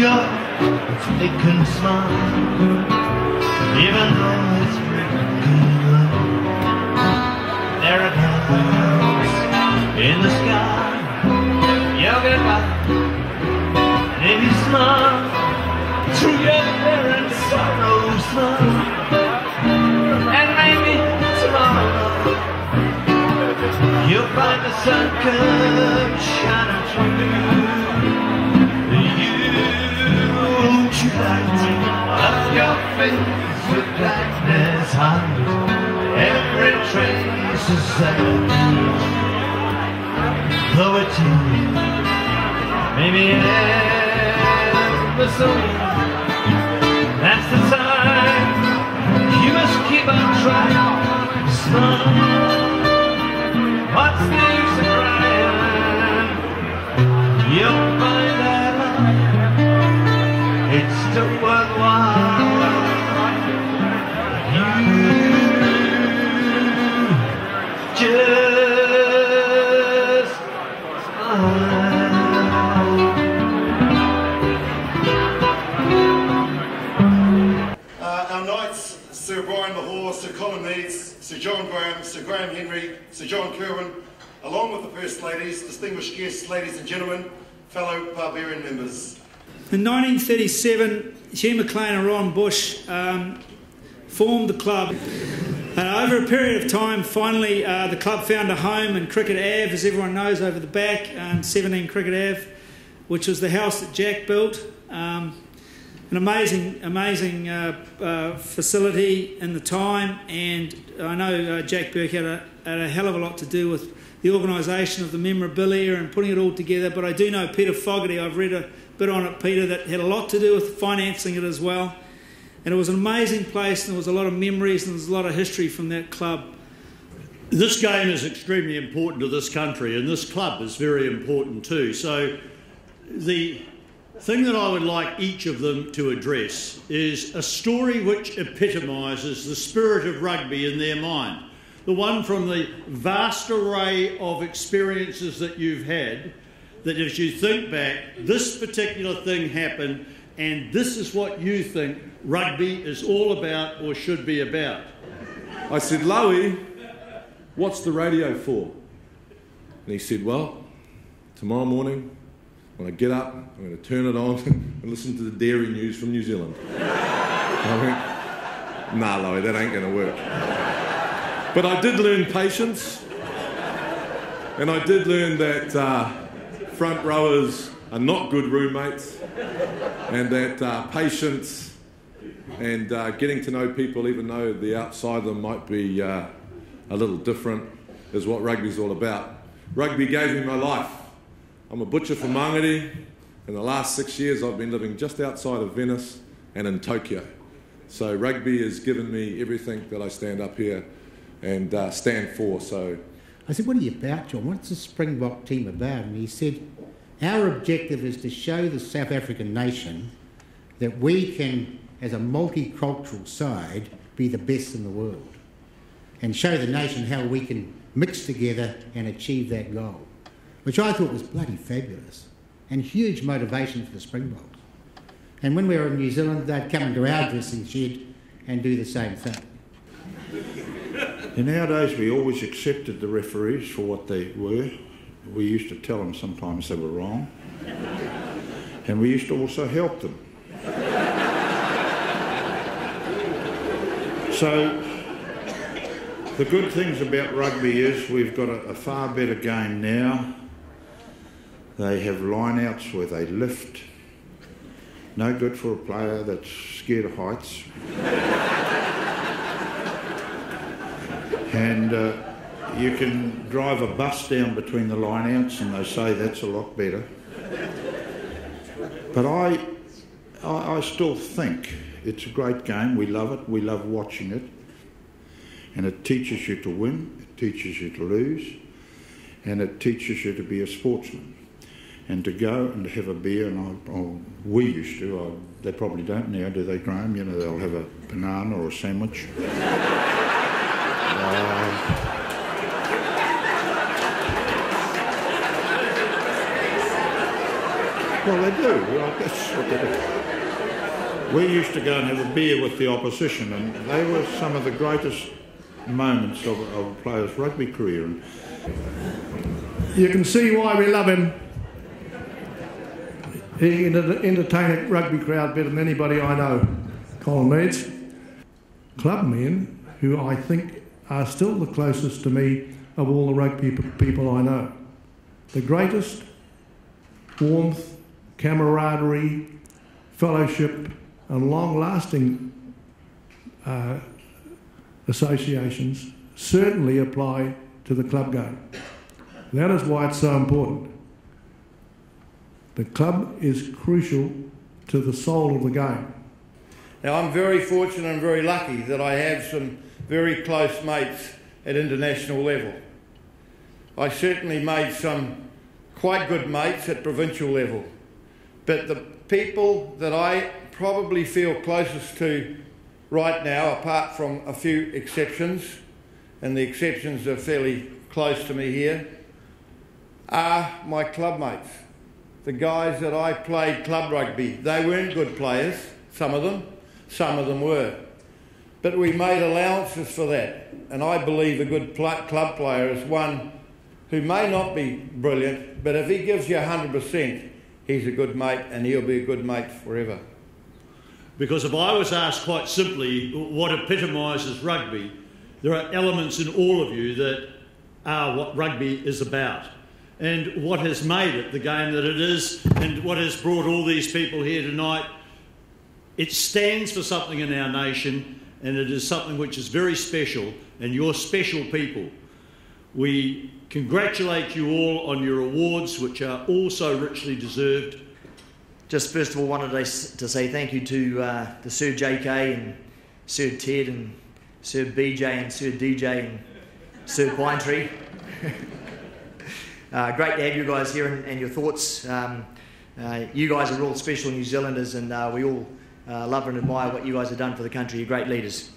York, they couldn't smile, even though it's breaking low. There are clouds in the sky, you'll get by. And if you smile, through your fear and sorrow smile. And maybe tomorrow you'll find the sun come shining through. You light up your face with blackness hide every trace of sadness. Though it maybe ever so long, that's the time you must keep on trying. Smile, what's the use of crying? You'll find that it's still worthwhile. You just our knights, Sir Brian Lochore, Sir Colin Meads, Sir John Graham, Sir Graham Henry, Sir John Kirwan, along with the First Ladies, distinguished guests, ladies and gentlemen, fellow Barbarian members. In 1937, Hugh McLean and Ron Bush formed the club. Over a period of time, finally the club found a home in Cricket Ave, as everyone knows, over the back, 17 Cricket Ave, which was the house that Jack built. An amazing facility in the time, and I know Jack Burke had a hell of a lot to do with the organisation of the memorabilia and putting it all together, but I do know Peter Fogarty, I've read a bit on it, Peter, that had a lot to do with financing it as well. And it was an amazing place, and there was a lot of memories and there's a lot of history from that club. This game is extremely important to this country, and this club is very important too. So the thing that I would like each of them to address is a story which epitomises the spirit of rugby in their mind. The one from the vast array of experiences that you've had, that as you think back, this particular thing happened and this is what you think rugby is all about or should be about. I said, Lowie, what's the radio for? And he said, well, tomorrow morning when I get up, I'm going to turn it on and listen to the dairy news from New Zealand. I went, nah, Lowie, that ain't going to work. But I did learn patience, and I did learn that front rowers are not good roommates, and that patience and getting to know people, even though the outside of them might be a little different, is what rugby's all about. Rugby gave me my life. I'm a butcher from Mangere. In the last 6 years I've been living just outside of Venice and in Tokyo. So rugby has given me everything that I stand up here and stand for. So I said, what are you about, John? What's the Springbok team about? And he said, our objective is to show the South African nation that we can, as a multicultural side, be the best in the world and show the nation how we can mix together and achieve that goal, which I thought was bloody fabulous and huge motivation for the Springboks. And when we were in New Zealand, they'd come into our dressing shed and do the same thing. In our days, we always accepted the referees for what they were. We used to tell them sometimes they were wrong. And we used to also help them. So, the good things about rugby is we've got a far better game now. They have line-outs where they lift. No good for a player that's scared of heights. And you can drive a bus down between the line-outs and they say that's a lot better. But I still think it's a great game. We love it. We love watching it. And it teaches you to win. It teaches you to lose. And it teaches you to be a sportsman. And to go and to have a beer, and we used to, they probably don't now, do they, Graham? You know, they'll have a banana or a sandwich. Well, they do. Well, that's what they do. We used to go and have a beer with the opposition, and they were some of the greatest moments of a player's rugby career. And you can see why we love him. He can entertain a rugby crowd better than anybody I know. Colin Meads. Clubmen who I think are still the closest to me of all the rugby people I know. The greatest warmth, camaraderie, fellowship and long-lasting associations certainly apply to the club game. That is why it's so important. The club is crucial to the soul of the game. Now, I'm very fortunate and very lucky that I have some very close mates at international level. I certainly made some quite good mates at provincial level, but the people that I probably feel closest to right now, apart from a few exceptions, and the exceptions are fairly close to me here, are my club mates. The guys that I played club rugby. They weren't good players, some of them were. But we made allowances for that, and I believe a good club player is one who may not be brilliant, but if he gives you 100%, he's a good mate, and he'll be a good mate forever. Because if I was asked quite simply what epitomises rugby, there are elements in all of you that are what rugby is about. And what has made it the game that it is, and what has brought all these people here tonight, it stands for something in our nation, and it is something which is very special, and you're special people. We congratulate you all on your awards, which are all so richly deserved. Just first of all wanted to say thank you to the Sir JK and Sir Ted and Sir BJ and Sir DJ and Sir Pinetree. Great to have you guys here and your thoughts. You guys are all special New Zealanders, and we all love and admire what you guys have done for the country. You're great leaders.